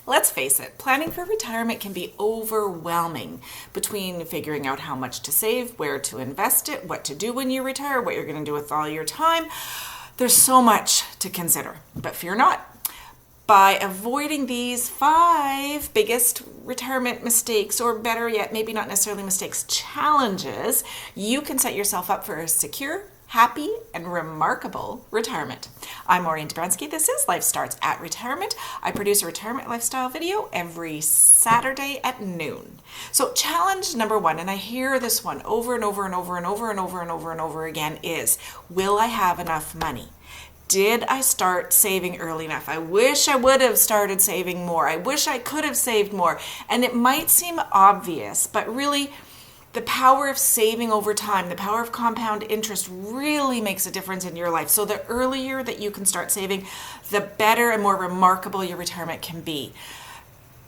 Let's face it, planning for retirement can be overwhelming between figuring out how much to save, where to invest it, what to do when you retire, what you're going to do with all your time. There's so much to consider, but fear not. By avoiding these 5 biggest retirement mistakes, or better yet, maybe not necessarily mistakes, challenges, you can set yourself up for a secure, happy, and remarkable retirement. I'm Maureen Dobransky. This is Life Starts at Retirement. I produce a retirement lifestyle video every Saturday at noon. So challenge number 1, and I hear this one over and over and over and over and over and over and over again, is, will I have enough money? Did I start saving early enough? I wish I would have started saving more. I wish I could have saved more. And it might seem obvious, but really, the power of saving over time, the power of compound interest really makes a difference in your life. So the earlier that you can start saving, the better and more remarkable your retirement can be.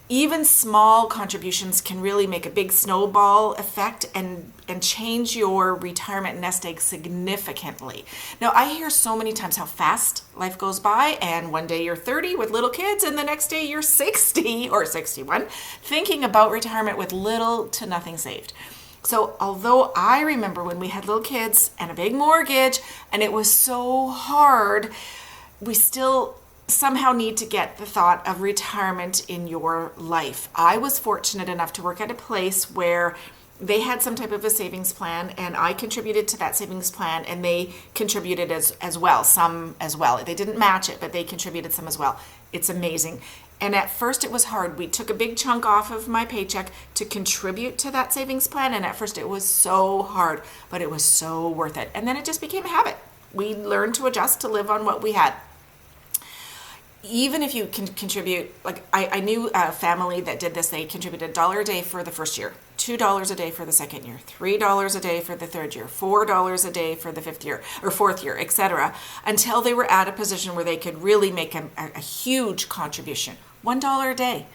Even small contributions can really make a big snowball effect and change your retirement nest egg significantly. Now, I hear so many times how fast life goes by, and one day you're 30 with little kids, and the next day you're 60 or 61, thinking about retirement with little to nothing saved. So although I remember when we had little kids and a big mortgage, and it was so hard, we still somehow need to get the thought of retirement in your life. I was fortunate enough to work at a place where they had some type of a savings plan, and I contributed to that savings plan, and they contributed as well, some as well. They didn't match it, but they contributed some as well. It's amazing. And at first it was hard. We took a big chunk off of my paycheck to contribute to that savings plan, and at first it was so hard, but it was so worth it. And then it just became a habit. We learned to adjust to live on what we had. Even if you can contribute, like I knew a family that did this. They contributed $1 a day for the first year, $2 a day for the second year, $3 a day for the third year, $4 a day for the fifth year or fourth year, etc., until they were at a position where they could really make a huge contribution. $1 a day.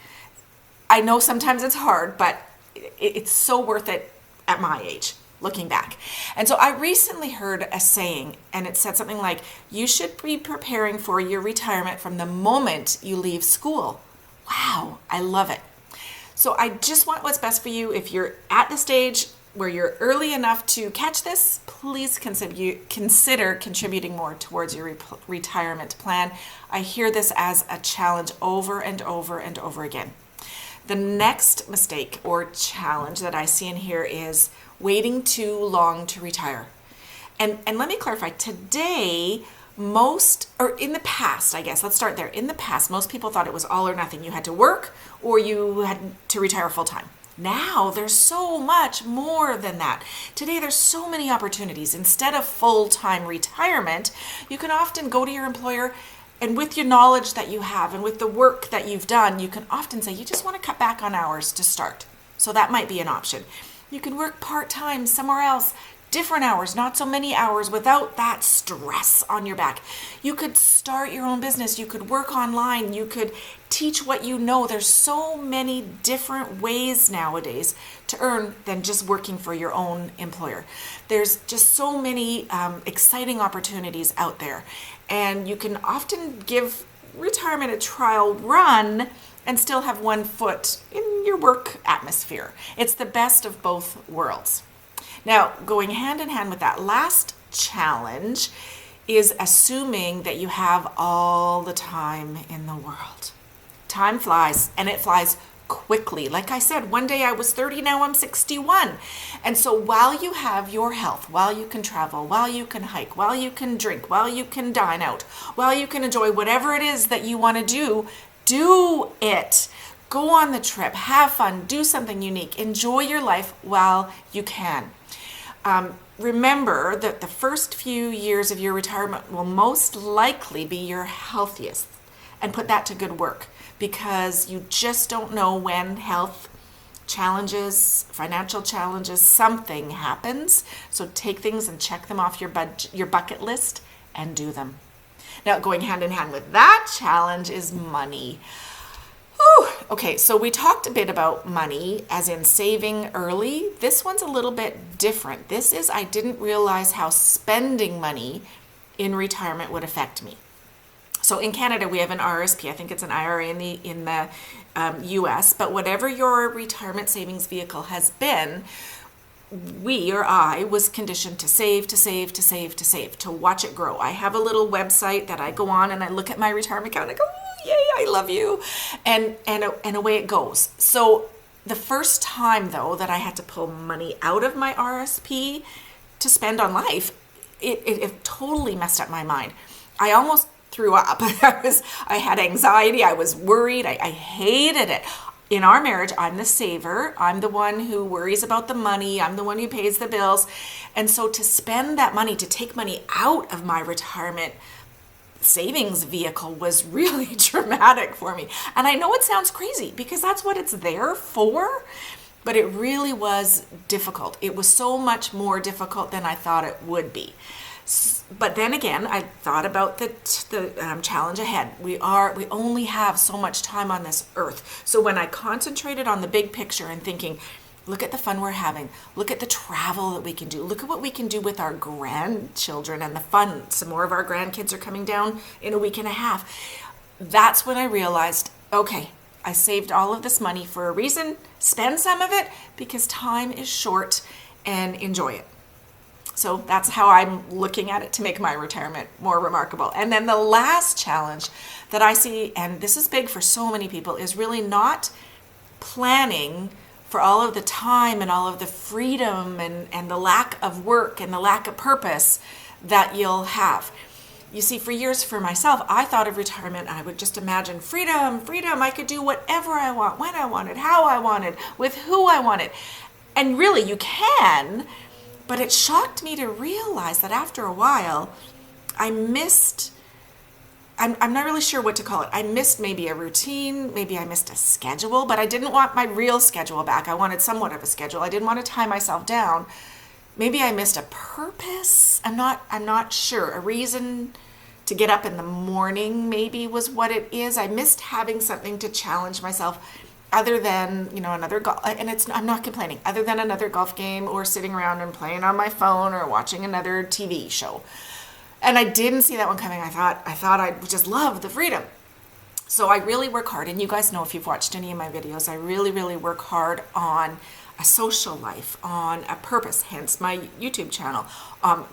I know sometimes it's hard, but it's so worth it at my age, looking back. And so I recently heard a saying, and it said something like, you should be preparing for your retirement from the moment you leave school. Wow, I love it. So I just want what's best for you. If you're at the stage where you're early enough to catch this, please consider contributing more towards your retirement plan. I hear this as a challenge over and over and over again. The next mistake or challenge that I see in here is waiting too long to retire. And let me clarify, today, in the past, I guess, let's start there. In the past, most people thought it was all or nothing. You had to work or you had to retire full time. Now, there's so much more than that. Today, there's so many opportunities. Instead of full-time retirement, you can often go to your employer, and with your knowledge that you have and with the work that you've done, you can often say you just want to cut back on hours to start. So that might be an option. You can work part-time somewhere else, different hours, not so many hours, without that stress on your back. You could start your own business. You could work online. You could teach what you know. There's so many different ways nowadays to earn than just working for your own employer. There's just so many exciting opportunities out there. And you can often give retirement a trial run and still have one foot in your work atmosphere. It's the best of both worlds. Now, going hand in hand with that last challenge is assuming that you have all the time in the world. Time flies, and it flies quickly. Like I said, one day I was 30, now I'm 61. And so while you have your health, while you can travel, while you can hike, while you can drink, while you can dine out, while you can enjoy whatever it is that you want to do it. Go on the trip, have fun, do something unique, enjoy your life while you can. Remember that the first few years of your retirement will most likely be your healthiest, and put that to good work, because you just don't know when health challenges, financial challenges, something happens. So take things and check them off your bucket list and do them. Now, going hand in hand with that challenge is money. Whew. Okay, so we talked a bit about money, as in saving early. This one's a little bit different. This is, I didn't realize how spending money in retirement would affect me. So in Canada, we have an RSP. I think it's an IRA in the US, but whatever your retirement savings vehicle has been, I was conditioned to save, to watch it grow. I have a little website that I go on and I look at my retirement account and I go, oh, yay, I love you. And away it goes. So the first time though that I had to pull money out of my RSP to spend on life, it totally messed up my mind. I almost threw up. I had anxiety. I was worried. I hated it. In our marriage, I'm the saver. I'm the one who worries about the money. I'm the one who pays the bills. And so to spend that money, to take money out of my retirement savings vehicle was really traumatic for me. And I know it sounds crazy because that's what it's there for, but it really was difficult. It was so much more difficult than I thought it would be. But then again, I thought about the challenge ahead. We only have so much time on this earth. So when I concentrated on the big picture and thinking, look at the fun we're having, look at the travel that we can do, look at what we can do with our grandchildren and the fun. Some more of our grandkids are coming down in a week and a half. That's when I realized, okay, I saved all of this money for a reason. Spend some of it because time is short, and enjoy it. So that's how I'm looking at it to make my retirement more remarkable. And then the last challenge that I see, and this is big for so many people, is really not planning for all of the time and all of the freedom and the lack of work and the lack of purpose that you'll have. You see, for years for myself, I thought of retirement, I would just imagine freedom. I could do whatever I want, when I wanted, how I wanted, with who I wanted. And really, you can. But it shocked me to realize that after a while, I'm not really sure what to call it. I missed maybe a routine, maybe I missed a schedule, but I didn't want my real schedule back. I wanted somewhat of a schedule. I didn't want to tie myself down. Maybe I missed a purpose. I'm not sure. A reason to get up in the morning maybe was what it is. I missed having something to challenge myself other than, another golf, and I'm not complaining, other than another golf game or sitting around and playing on my phone or watching another TV show. And I didn't see that one coming. I thought I just love the freedom. So I really work hard, and you guys know if you've watched any of my videos, I really, really work hard on a social life, on a purpose, hence my YouTube channel,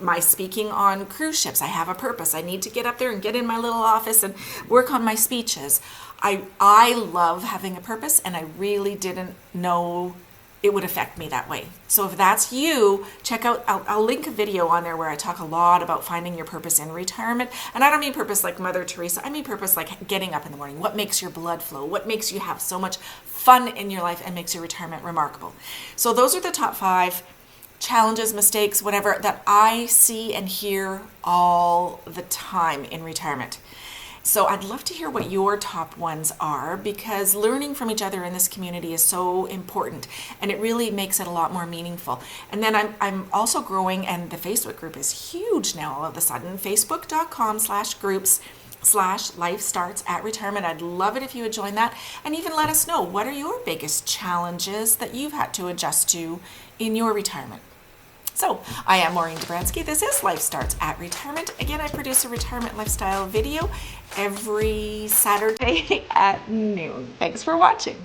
my speaking on cruise ships. I have a purpose. I need to get up there and get in my little office and work on my speeches. I love having a purpose, and I really didn't know it would affect me that way. So if that's you, check out, I'll link a video on there where I talk a lot about finding your purpose in retirement. And I don't mean purpose like Mother Teresa. I mean purpose like getting up in the morning. What makes your blood flow? What makes you have so much fun in your life and makes your retirement remarkable? So those are the top 5 challenges, mistakes, whatever, that I see and hear all the time in retirement. So I'd love to hear what your top ones are, because learning from each other in this community is so important, and it really makes it a lot more meaningful. And then I'm also growing, and the Facebook group is huge now all of a sudden, facebook.com/groups/Life Starts at Retirement. I'd love it if you would join that, and even let us know, what are your biggest challenges that you've had to adjust to in your retirement? So, I am Maureen Dobransky. This is Life Starts at Retirement. Again, I produce a retirement lifestyle video every Saturday at noon. Thanks for watching.